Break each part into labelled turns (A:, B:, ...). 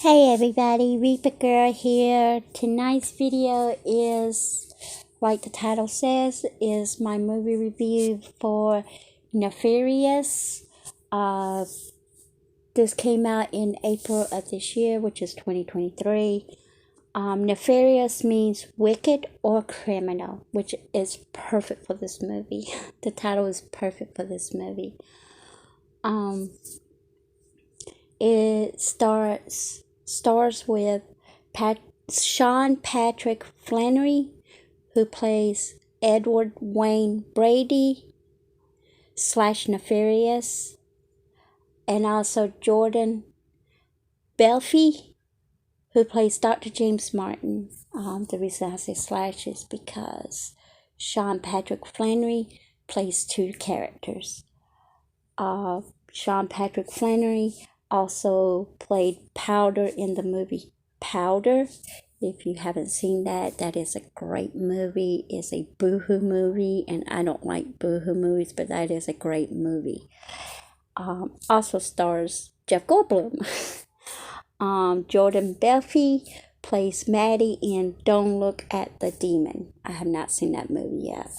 A: Hey everybody, Reaper Girl here. Tonight's video is, like the title says, is my movie review for Nefarious. This came out in April of this year, which is 2023. Nefarious means wicked or criminal, which is perfect for this movie. The title is perfect for this movie. It stars with Sean Patrick Flannery, who plays Edward Wayne Brady / Nefarious, and also Jordan Belfi, who plays Dr. James Martin. The reason I say slash is because Sean Patrick Flannery plays two characters. Sean Patrick Flannery also played Powder in the movie Powder. If you haven't seen that, that is a great movie. It's a boohoo movie, and I don't like boohoo movies, but that is a great movie. Also stars Jeff Goldblum. Jordan Belfi plays Maddie in Don't Look at the Demon. I have not seen that movie yet.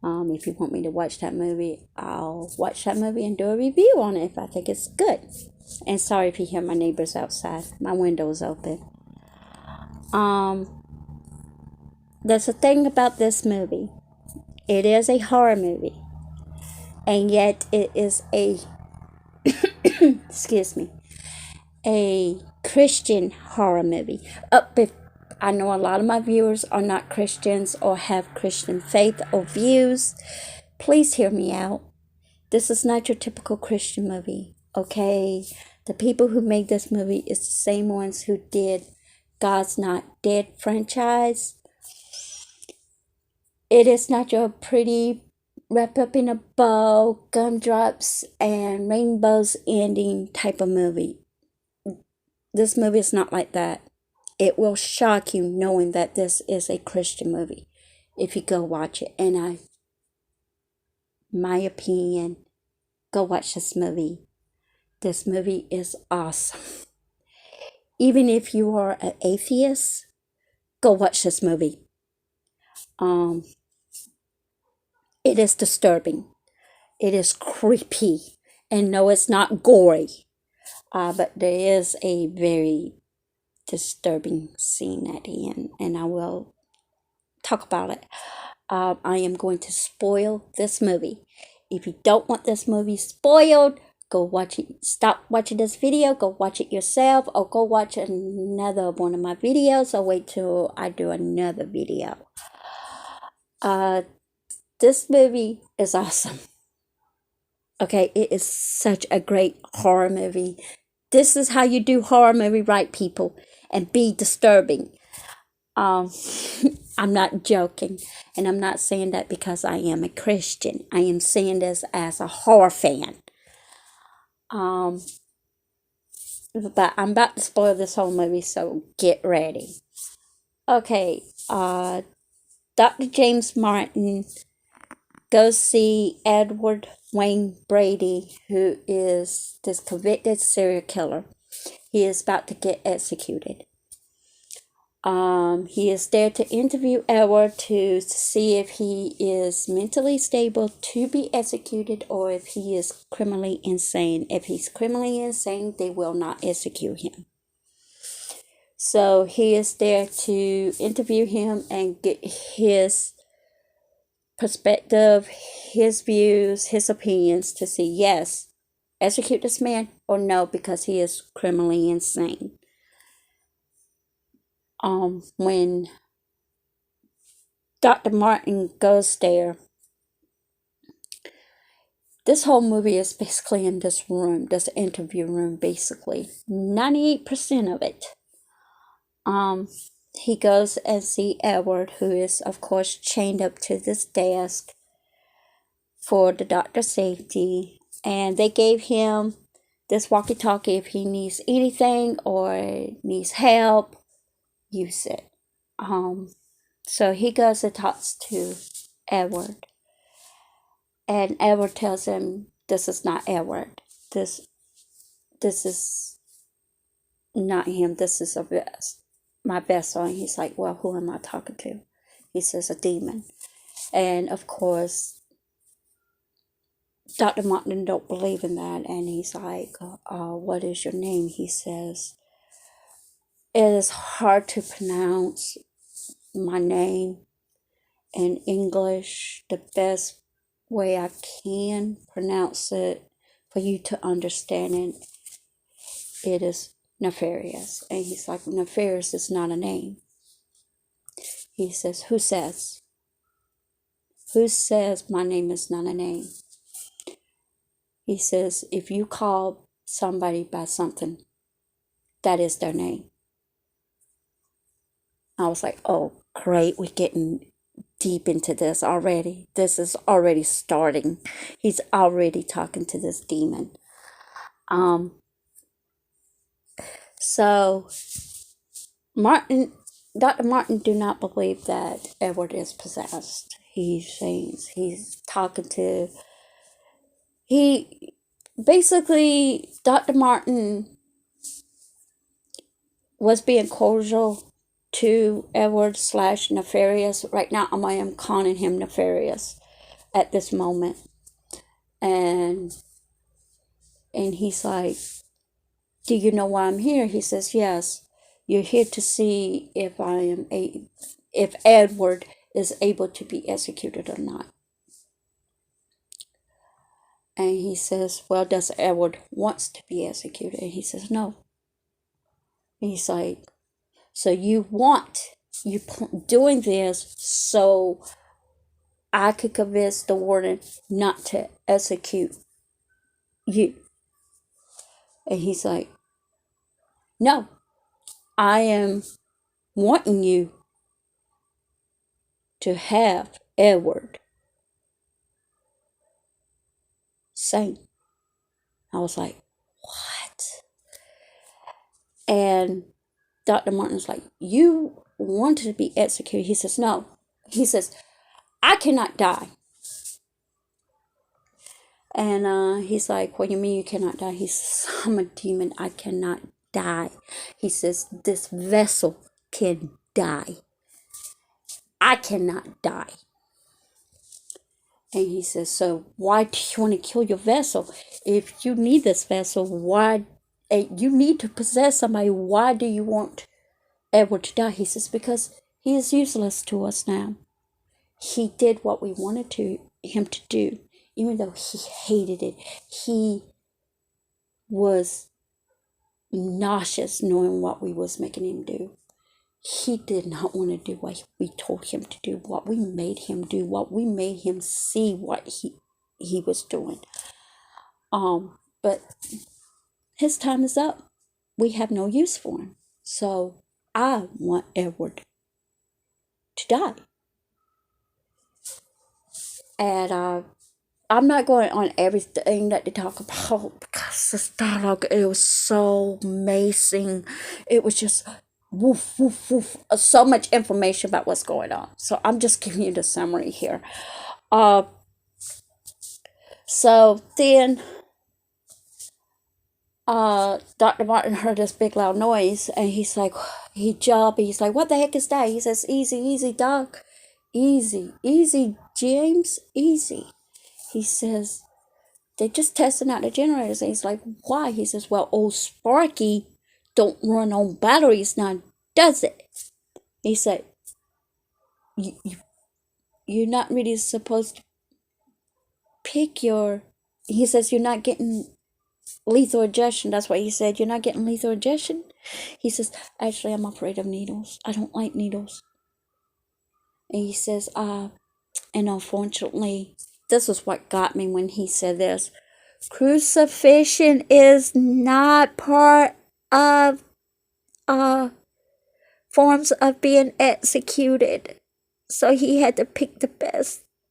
A: If you want me to watch that movie, I'll watch that movie and do a review on it if I think it's good. And sorry if you hear my neighbors outside. My window's open. There's a thing about this movie. It is a horror movie. And yet it is a a Christian horror movie. I know a lot of my viewers are not Christians or have Christian faith or views. Please hear me out. This is not your typical Christian movie, okay? The people who made this movie is the same ones who did God's Not Dead franchise. It is not your pretty wrapped up in a bow, gumdrops, and rainbows ending type of movie. This movie is not like that. It will shock you knowing that this is a Christian movie if you go watch it. And my opinion, go watch this movie. This movie is awesome. Even if you are an atheist, go watch this movie. It is disturbing. It is creepy. And no, it's not gory. But there is a very disturbing scene at the end, and I will talk about it. I am going to spoil this movie. If you don't want this movie spoiled, go watch it. Stop watching this video, go watch it yourself, or go watch another one of my videos, or wait till I do another video. This movie is awesome. Okay, it is such a great horror movie. This is how you do horror movie right, people, and be disturbing. I'm not joking, and I'm not saying that because I am a Christian. I am saying this as a horror fan. But I'm about to spoil this whole movie, so get ready. Okay, Dr. James Martin goes see Edward Wayne Brady, who is this convicted serial killer. He is about to get executed. He is there to interview Edward to see if he is mentally stable to be executed or if he is criminally insane. If he's criminally insane, they will not execute him. So he is there to interview him and get his perspective, his views, his opinions to see, yes, execute this man or no, because he is criminally insane. When Dr. Martin goes there, this whole movie is basically in this room, this interview room, basically 98% of it. He goes and see Edward, who is of course chained up to this desk for the doctor's safety, and they gave him this walkie-talkie. If he needs anything or needs help, use it. So he goes and talks to Edward, and Edward tells him this is not Edward. This is not him, this is my vessel. And he's like, well, who am I talking to? He says, a demon. And of course, Dr. Martin don't believe in that. And he's like, what is your name? He says, it is hard to pronounce my name in English. The best way I can pronounce it for you to understand it is Nefarious. And he's like, Nefarious is not a name. He says, who says? Who says my name is not a name? He says, if you call somebody by something, that is their name. I was like, oh, great, we're getting deep into this already. This is already starting. He's already talking to this demon. So Dr. Martin do not believe that Edward is possessed. He's talking to, basically, Dr. Martin was being cordial to Edward / Nefarious. Right now, I am calling him Nefarious at this moment. And he's like, do you know why I'm here? He says, yes. You're here to see if if Edward is able to be executed or not. And he says, well, does Edward wants to be executed? And he says, no. And he's like, so you doing this so I could convince the warden not to execute you. And he's like, no, I am wanting you to have Edward sane. I was like, what? And Dr. Martin's like, you wanted to be executed. He says, no. He says, I cannot die. And he's like, what do you mean you cannot die? He says, I'm a demon. I cannot die. He says, this vessel can die. I cannot die. And he says, so why do you want to kill your vessel? If you need this vessel, why? You need to possess somebody. Why do you want Edward to die? He says, because he is useless to us now. He did what we wanted him to do, even though he hated it. He was nauseous knowing what we was making him do. He did not want to do what we told him to do, what we made him do, what we made him see what he was doing. But his time is up. We have no use for him. So I want Edward to die. And I'm not going on everything that they talk about because this dialogue, it was so amazing. It was just woof, woof, woof. So much information about what's going on. So I'm just giving you the summary here. So then Dr. Martin heard this big loud noise and he's like, he jumped. He's like, what the heck is that? He says, easy, easy, Doc. Easy, easy, James, easy. He says, they're just testing out the generators. And he's like, why? He says, well, old Sparky don't run on batteries now, does it? He said, you're not really supposed to pick your... He says, you're not getting lethal injection. That's what he said. You're not getting lethal injection? He says, actually, I'm afraid of needles. I don't like needles. And he says, and unfortunately, this is what got me when he said this. Crucifixion is not part of forms of being executed. So he had to pick the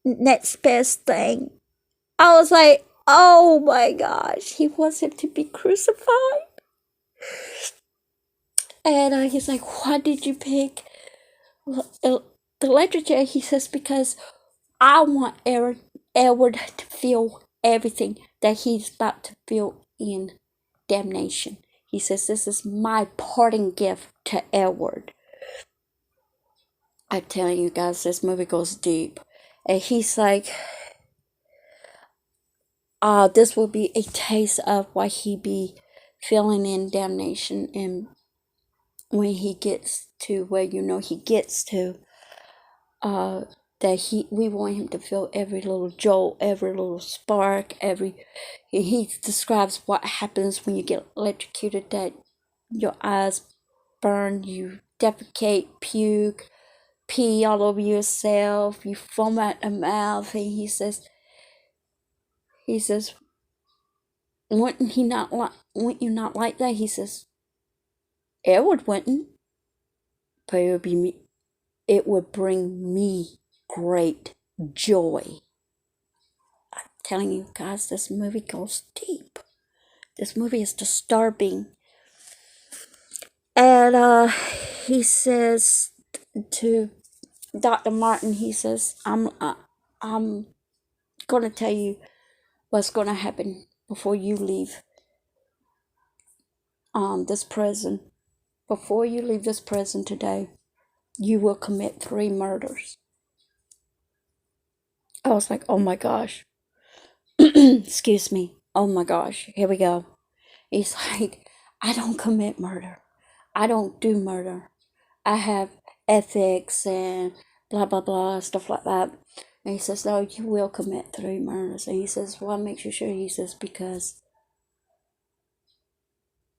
A: next best thing. I was like, oh my gosh, he wants him to be crucified. And he's like, why did you pick the literature? He says, because I want Edward to feel everything that he's about to feel in damnation. He says, this is my parting gift to Edward. I'm telling you guys, this movie goes deep. And he's like, this will be a taste of what he be feeling in damnation. And when he gets to where he gets to, that we want him to feel every little jolt, every little spark, he describes what happens when you get electrocuted, that your eyes burn, you defecate, puke, pee all over yourself, you foam at the mouth. And he says, wouldn't you not like that? He says, Edward wouldn't, but it would bring me great joy. I'm telling you guys, this movie goes deep. This movie is disturbing. And he says to Dr. Martin, he says, I'm going to tell you what's going to happen before you leave this prison. Before you leave this prison today, you will commit 3 murders. I was like, oh my gosh. Excuse me. Oh my gosh. Here we go. He's like, I don't commit murder. I don't do murder. I have ethics and blah, blah, blah, stuff like that. And he says, no, you will commit 3 murders. And he says, what makes you sure? He says, because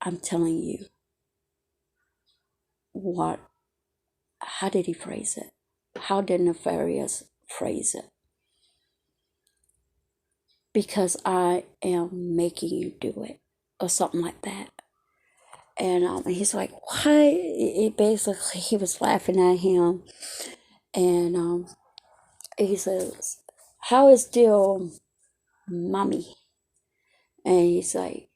A: I'm telling you how did he phrase it? How did Nefarious phrase it? Because I am making you do it, or something like that. And he's like, what? Basically, he was laughing at him. And he says, how is still mommy? And he's like,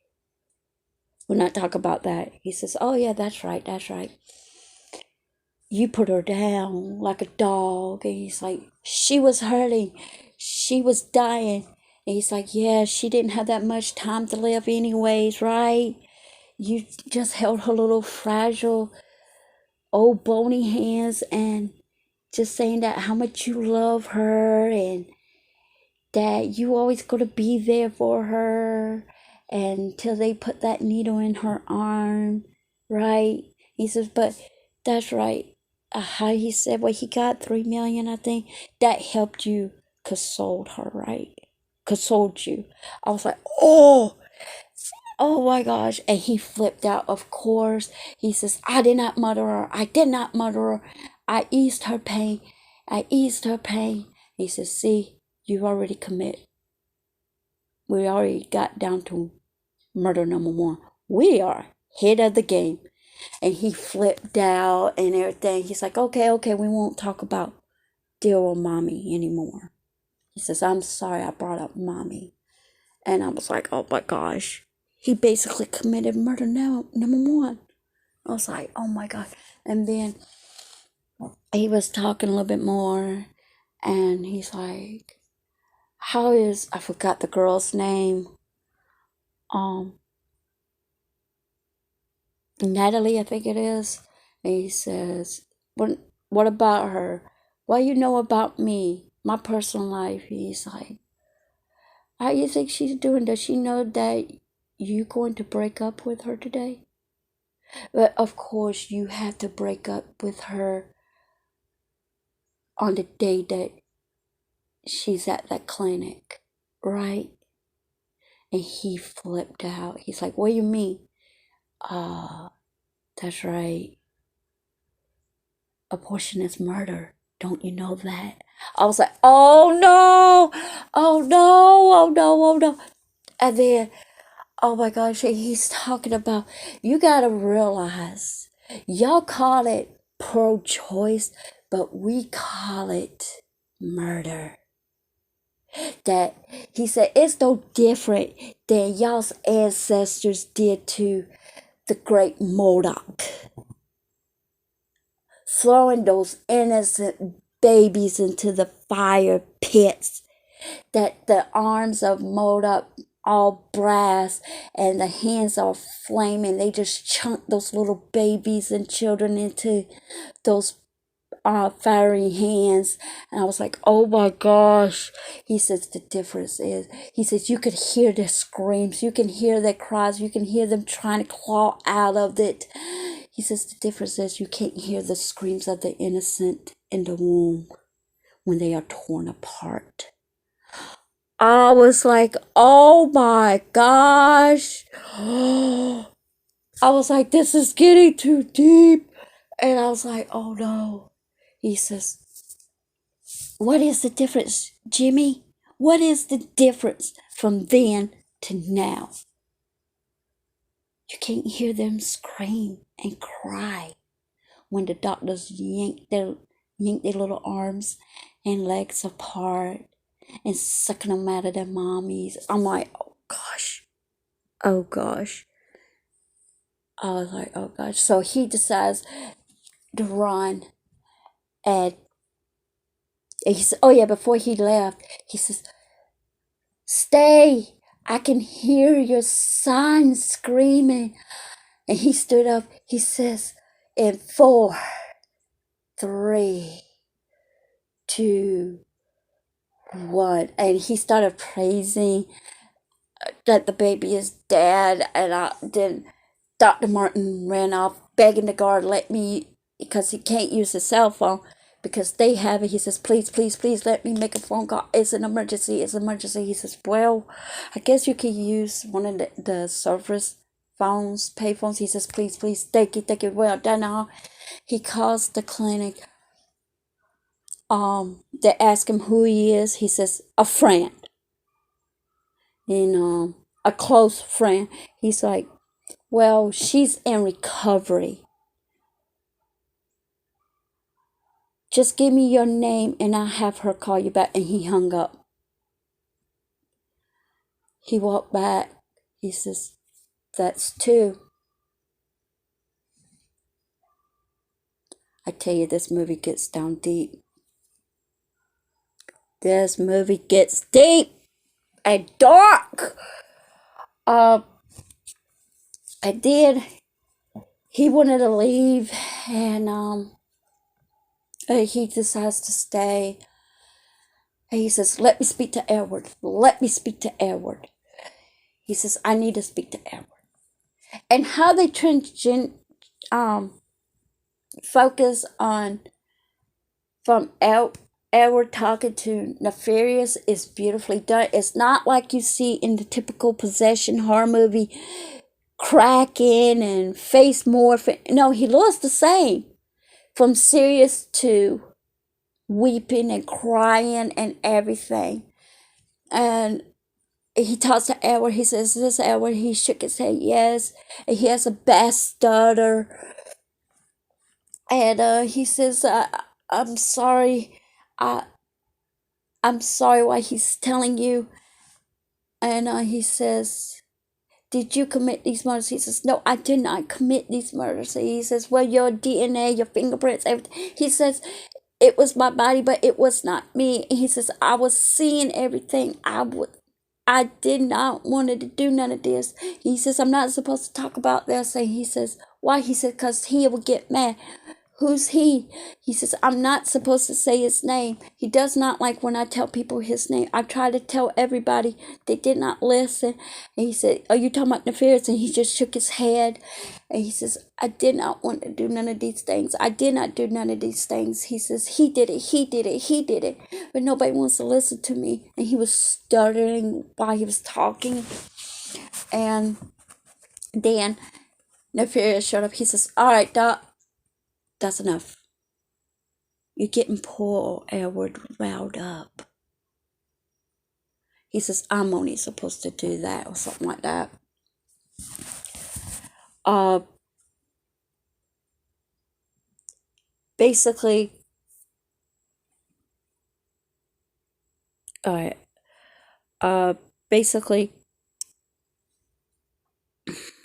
A: we'll not talk about that. He says, oh yeah, that's right. You put her down like a dog. And he's like, she was hurting. She was dying. And he's like, yeah, she didn't have that much time to live anyways, right? You just held her little fragile, old bony hands and just saying that how much you love her and that you always going to be there for her until they put that needle in her arm, right? He says, but that's right. How he said, well, he got 3 million, I think. That helped you console her, right? Consoled you. I was like, oh my gosh. And he flipped out, of course. He says, I did not murder her. I eased her pain. He says, see, you already commit. We already got down to murder number 1. We are head of the game. And he flipped out and everything. He's like, okay, we won't talk about dear old mommy anymore. He says, I'm sorry I brought up mommy. And I was like, oh my gosh. He basically committed murder now, number 1. I was like, oh my God. And then he was talking a little bit more. And he's like, I forgot the girl's name. Natalie, I think it is. And he says, what about her? What you know about me? My personal life? He's like, how you think she's doing? Does she know that you going to break up with her today? But of course, you have to break up with her on the day that she's at that clinic, right? And he flipped out. He's like, what do you mean? That's right. Abortion is murder. Don't you know that? I was like, oh no. And then, oh my gosh, he's talking about, you gotta realize, y'all call it pro-choice, but we call it murder. That he said it's no different than y'all's ancestors did to the great Modoc, throwing those innocent babies into the fire pits, that the arms of Modoc all brass, and the hands are flaming. They just chunk those little babies and children into those fiery hands. And I was like, oh my gosh. He says the difference is, he says you could hear their screams, you can hear their cries, you can hear them trying to claw out of it. He says the difference is you can't hear the screams of the innocent in the womb when they are torn apart. I was like, oh my gosh. I was like, this is getting too deep. And I was like, oh no. He says, what is the difference, Jimmy? What is the difference from then to now? You can't hear them scream and cry when the doctors yank their little arms and legs apart and sucking them out of their mommies. I'm like, oh gosh. Oh gosh. I was like, oh gosh. So he decides to run, and he said, oh yeah, before he left, he says, stay. I can hear your son screaming. And he stood up. He says, in 4, 3, 2, 1. And he started praising that the baby is dead. And then Dr. Martin ran off, begging the guard, let me, because he can't use his cell phone because they have it. He says, please, please, please let me make a phone call. It's an emergency. It's an emergency. He says, well, I guess you can use one of the service phones, pay phones. He says, please, please, take it. Well, then he calls the clinic. They ask him who he is. He says, a friend. And a close friend. He's like, well, she's in recovery. Just give me your name and I'll have her call you back. And he hung up. He walked back. He says, that's 2. I tell you, this movie gets down deep. This movie gets deep and dark. I did. He wanted to leave, and he decides to stay. And he says, let me speak to Edward. Let me speak to Edward. He says, I need to speak to Edward. And how they focus on from Edward talking to Nefarious is beautifully done. It's not like you see in the typical possession horror movie, cracking and face morphing. No, he looks the same, from serious to weeping and crying and everything. And he talks to Edward. He says, "Is this Edward?" He shook his head, yes. And he has a bass stutter. And he says, "I'm sorry. I'm sorry what he's telling you." And he says, did you commit these murders? He says, no, I did not commit these murders. He says, well, your DNA, your fingerprints, everything. He says, it was my body, but it was not me. He says, I was seeing everything. I did not want to do none of this. He says, I'm not supposed to talk about this. And he says, why? He said, because he will get mad. Who's he? He says, I'm not supposed to say his name. He does not like when I tell people his name. I try to tell everybody. They did not listen. And he said, are you talking about Nefarious? And he just shook his head. And he says, I did not want to do none of these things. I did not do none of these things. He says, he did it. He did it. He did it. But nobody wants to listen to me. And he was stuttering while he was talking. And then Nefarious showed up. He says, all right, Doc. That's enough. You're getting poor Edward riled up. He says, I'm only supposed to do that or something like that. Basically, alright. Basically,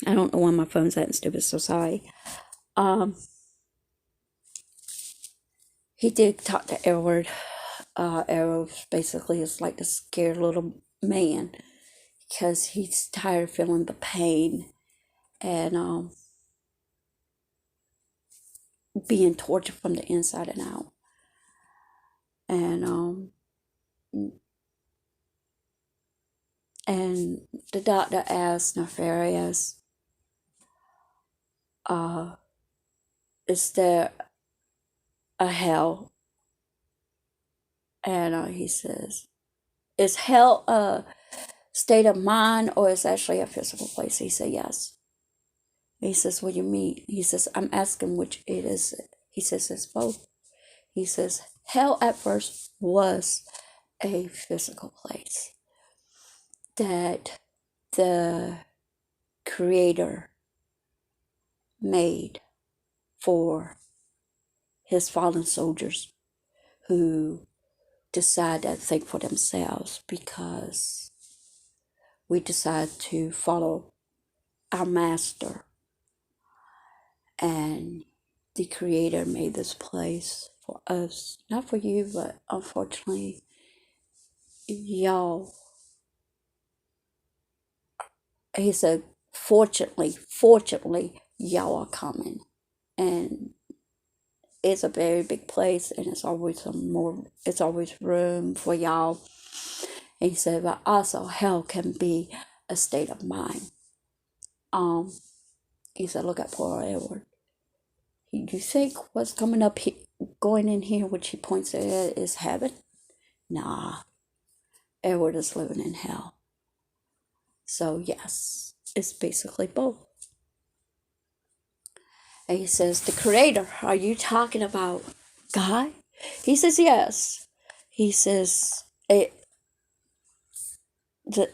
A: I don't know why my phone's acting stupid, so sorry. He did talk to Edward. Edward basically is like the scared little man. because he's tired of feeling the pain and being tortured from the inside and out. And and the doctor asked Nefarious, is there a hell? And he says, is hell a state of mind or is actually a physical place? He said, yes. He says, what do you mean? He says, I'm asking which it is. He says, it's both. He says, hell at first was a physical place that the Creator made for his fallen soldiers who decide to think for themselves, because we decide to follow our master, and the Creator made this place for us, not for you, but unfortunately y'all. He said, fortunately y'all are coming, and it's a very big place, and it's always room for y'all. And he said, but also hell can be a state of mind. He said, look at poor Edward. You think what's coming up going in here, which he points at, is heaven? Nah, Edward is living in hell. So yes, it's basically both. And he says, the Creator, are you talking about God? He says, yes. He says, the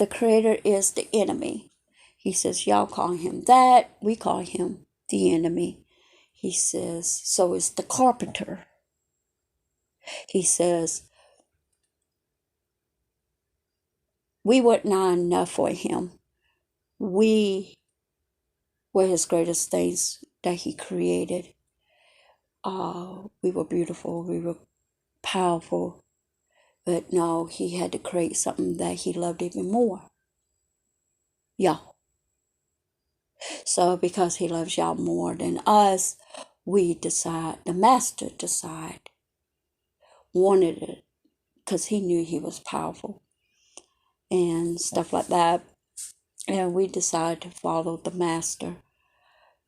A: Creator is the enemy. He says, y'all call him that, we call him the enemy. He says, so is the carpenter. He says, we were not enough for him. We were his greatest things that he created. We were beautiful, we were powerful, but no, he had to create something that he loved even more. Y'all. So because he loves y'all more than us, the master wanted it, because he knew he was powerful and stuff like that. And we decided to follow the master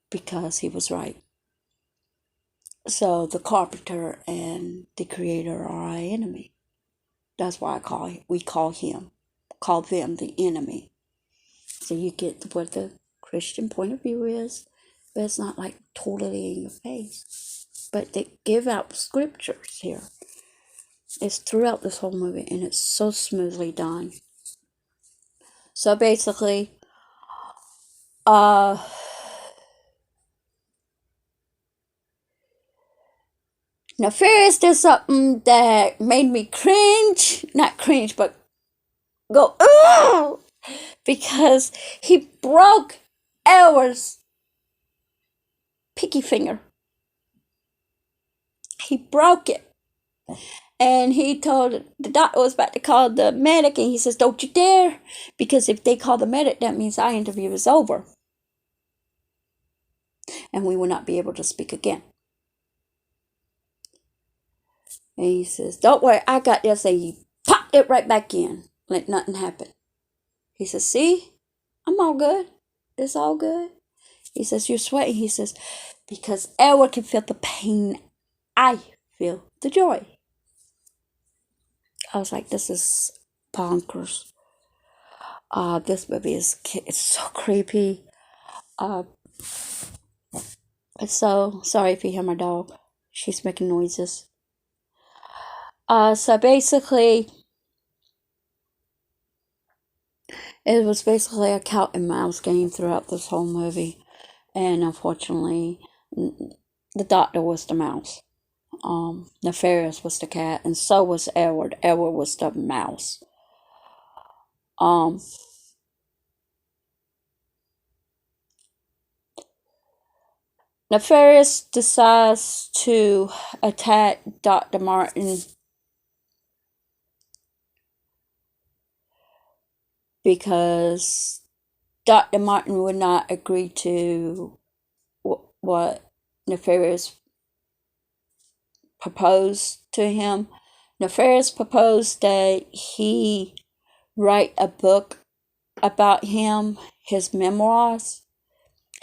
A: because he was right. So the carpenter and the Creator are our enemy. That's why we call them the enemy. So you get what the Christian point of view is, but it's not like totally in your face. But they give out scriptures here. It's throughout this whole movie, and it's so smoothly done. So basically, Nefarious did something that made me cringe. Not cringe, but go, ugh! Because he broke Edward's pinky finger. He broke it. And he told the doctor was about to call the medic, and he says, don't you dare, because if they call the medic, that means our interview is over. And we will not be able to speak again. And he says, don't worry, I got this. And he popped it right back in, like nothing happened. He says, see, I'm all good. It's all good. He says, you're sweating. He says, because Edward can feel the pain, I feel the joy. I was like, this is bonkers. This movie it's so creepy. So sorry if you hear my dog. She's making noises. So basically, it was basically a cat and mouse game throughout this whole movie. And unfortunately, the doctor was the mouse. Nefarious was the cat, and so was Edward. Edward was the mouse. Nefarious decides to attack Dr. Martin because Dr. Martin would not agree to what Nefarious proposed to him. Nefarious proposed that he write a book about him, his memoirs,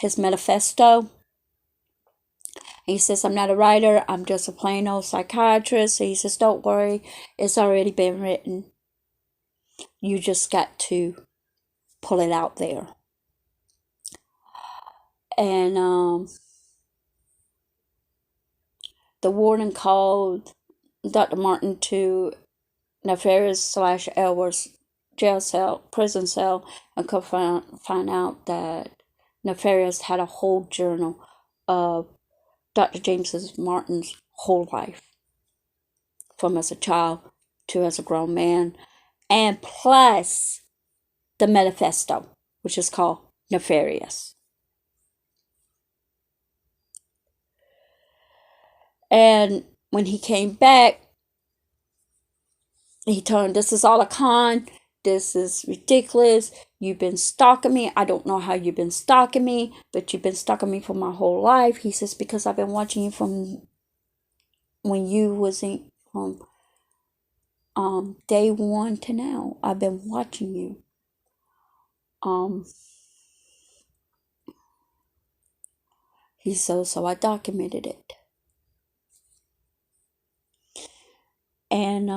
A: his manifesto. He says, I'm not a writer, I'm just a plain old psychiatrist. So he says, don't worry, it's already been written. You just got to pull it out there. And the warden called Dr. Martin to Nefarious / Edwards jail cell, prison cell, and could find out that Nefarious had a whole journal of Dr. James Martin's whole life, from as a child to as a grown man, and plus the manifesto, which is called Nefarious. And when he came back, he told him, this is all a con. This is ridiculous. You've been stalking me. I don't know how you've been stalking me, but you've been stalking me for my whole life. He says, because I've been watching you from when you was in, from day one to now. I've been watching you. He said, so I documented it. And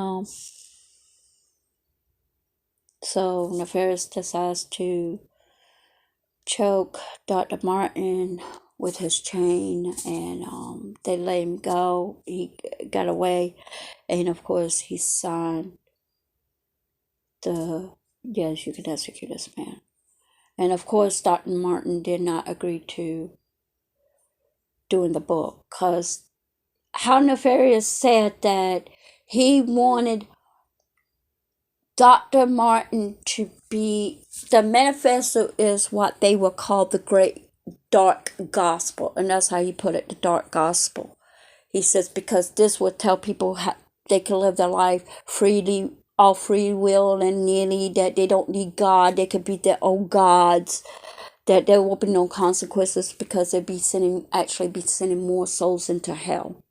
A: so Nefarious decides to choke Dr. Martin with his chain, and they let him go. He got away, and of course he signed the, yes, you can execute this man. And of course Dr. Martin did not agree to doing the book, because how Nefarious said that he wanted Dr. Martin to be, the manifesto is what they would call the great dark gospel, and that's how he put it, the dark gospel. He says, because this would tell people how they can live their life freely, all free will and nearly, that they don't need God, they could be their own gods, that there will be no consequences, because they'll be sending more souls into hell.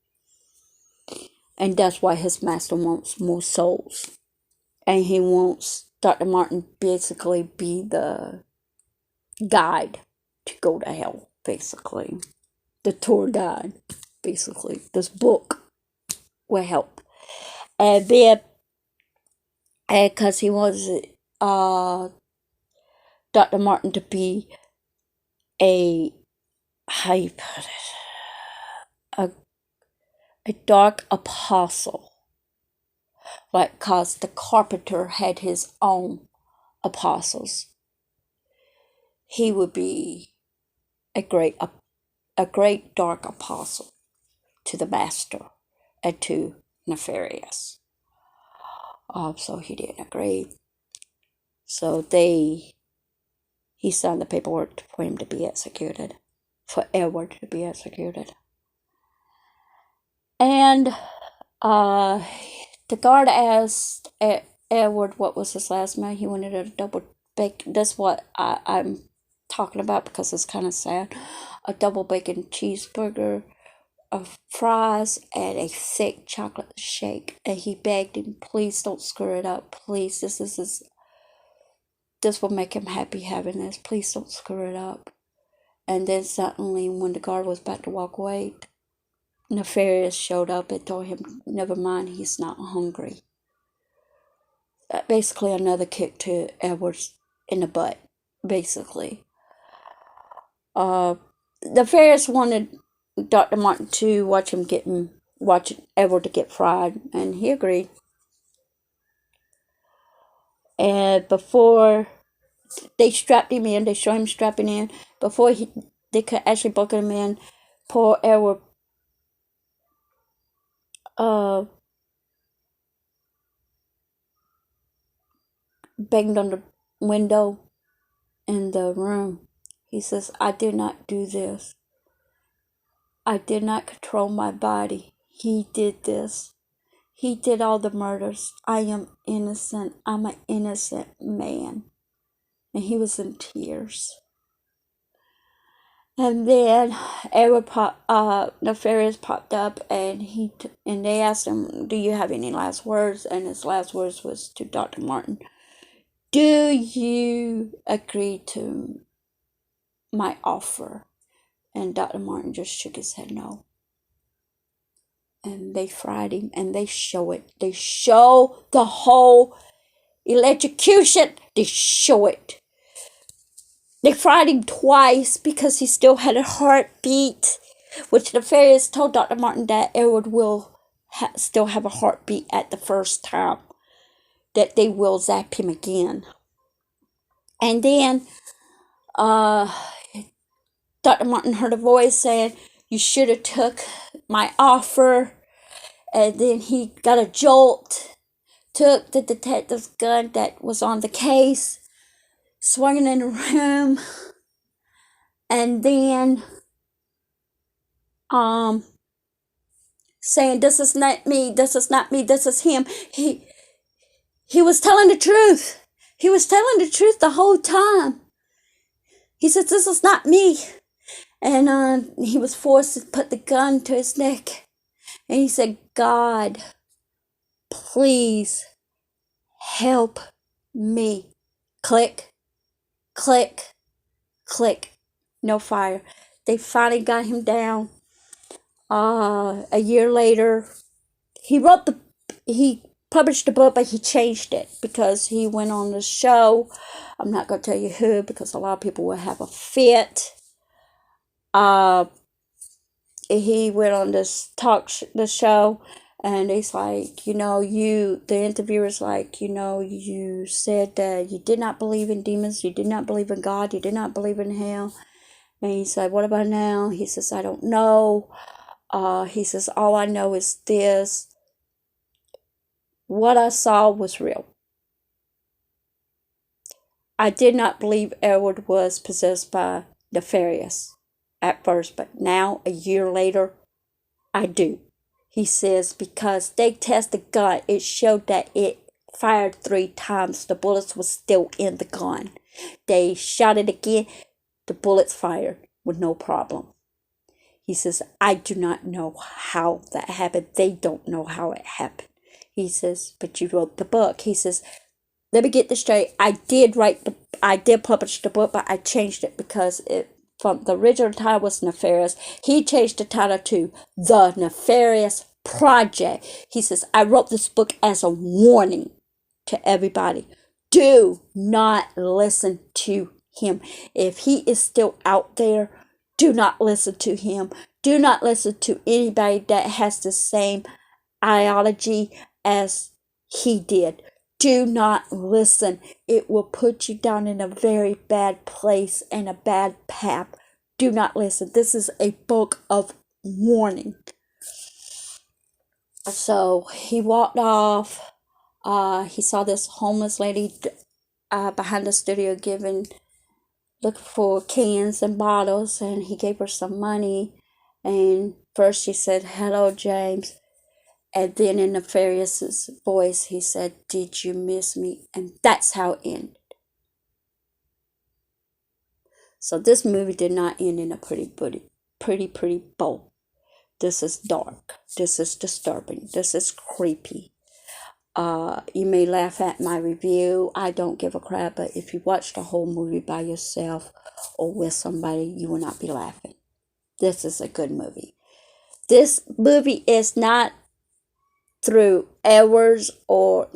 A: And that's why his master wants more souls. And he wants Dr. Martin basically be the guide to go to hell, basically. The tour guide, basically. This book will help. And then, because he wants Dr. Martin to be how you put it, a dark apostle. Like, because the carpenter had his own apostles. He would be a great dark apostle to the master and to Nefarious. So he didn't agree. So he signed the paperwork for him to be executed, for Edward to be executed. And the guard asked Edward what was his last meal. He wanted a double bacon. That's what I'm talking about, because it's kind of sad. A double bacon cheeseburger, of fries, and a thick chocolate shake. And he begged him, please don't screw it up. Please, this will make him happy having this. Please don't screw it up. And then suddenly, when the guard was about to walk away, Nefarious showed up and told him, never mind, he's not hungry. Basically another kick to Edwards in the butt, basically. Nefarious wanted Dr. Martin to watch Edward to get fried, and he agreed. And before they strapped him in, they showed him strapping in, before they could actually buckle him in, poor Edward banged on the window in the room. He says, I did not do this. I did not control my body. He did this. He did all the murders. I am innocent. I'm an innocent man. and he was in tears. And then Nefarious popped up, and and they asked him, "Do you have any last words?" And his last words was to Dr. Martin, "Do you agree to my offer?" And Dr. Martin just shook his head no. And they fried him, and they show it. They show the whole electrocution. They show it. They fried him twice because he still had a heartbeat, which Nefarious told Dr. Martin that Edward will still have a heartbeat at the first time, that they will zap him again. And then Dr. Martin heard a voice saying, "You should have took my offer." And then he got a jolt, took the detective's gun that was on the case, swung it in the room, and then saying, "This is not me, this is not me, this is him." He was telling the truth. He was telling the truth the whole time. He said, "This is not me." And he was forced to put the gun to his neck. And he said, "God, please help me." Click, click, click. No fire. They finally got him down. A year later, he published the book, but he changed it because he went on the show. I'm not going to tell you who because a lot of people will have a fit. He went on this the show, and it's like, the interviewer's like, you said that you did not believe in demons, you did not believe in God, you did not believe in hell. And he said, "What about now?" He says, "I don't know." He says, "All I know is this. What I saw was real. I did not believe Edward was possessed by Nefarious at first, but now, a year later, I do." He says, because they tested the gun, it showed that it fired 3 times. The bullets were still in the gun. They shot it again. The bullets fired with no problem. He says, "I do not know how that happened. They don't know how it happened." He says, "But you wrote the book." He says, "Let me get this straight. I did publish the book, but I changed it because from the original title was Nefarious. He changed the title to The Nefarious Project." He says, "I wrote this book as a warning to everybody. Do not listen to him. If he is still out there, do not listen to him. Do not listen to anybody that has the same ideology as he did. Do not listen. It will put you down in a very bad place and a bad path. Do not listen. This is a book of warning." So he walked off. He saw this homeless lady behind the studio looking for cans and bottles, and he gave her some money. And first she said, "Hello, James." And then in Nefarious's voice, he said, "Did you miss me?" And that's how it ended. So this movie did not end in a pretty bow. This is dark. This is disturbing. This is creepy. You may laugh at my review. I don't give a crap, but if you watch the whole movie by yourself or with somebody, you will not be laughing. This is a good movie. This movie is not through Edwards or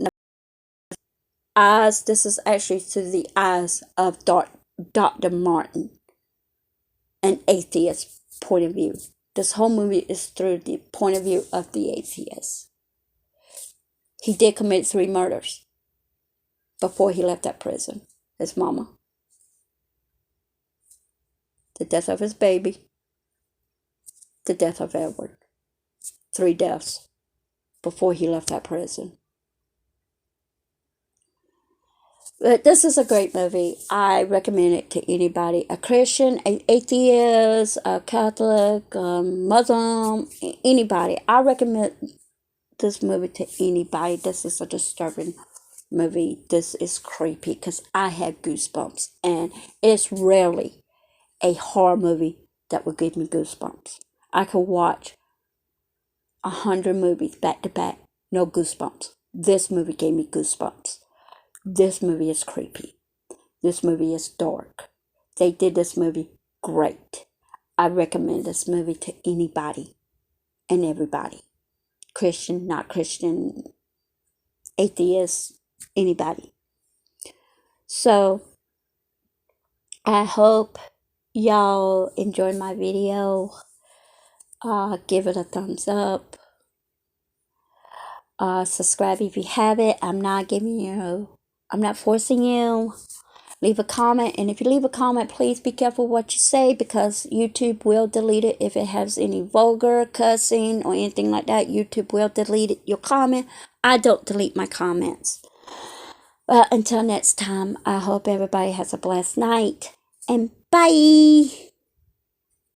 A: eyes. This is actually through the eyes of Dr. Martin, an atheist point of view. This whole movie is through the point of view of the atheist. He did commit 3 murders before he left that prison. His mama, the death of his baby, the death of Edward. 3 deaths before he left that prison. But this is a great movie. I recommend it to anybody. A Christian, an atheist, a Catholic, Muslim, anybody. I recommend this movie to anybody. This is a disturbing movie, this is creepy because I have goosebumps, and it's rarely a horror movie that will give me goosebumps. I could watch 100 movies back to back, no goosebumps. This movie gave me goosebumps. This movie is creepy. This movie is dark. They did this movie great. I recommend this movie to anybody and everybody. Christian, not Christian, atheist, anybody. So I hope y'all enjoyed my video. Give it a thumbs up. Subscribe if you haven't. I'm not forcing you. Leave a comment, and if you leave a comment, please be careful what you say, because YouTube will delete it if it has any vulgar cussing or anything like that. YouTube will delete your comment. I don't delete my comments. Until next time, I hope everybody has a blessed night, and bye.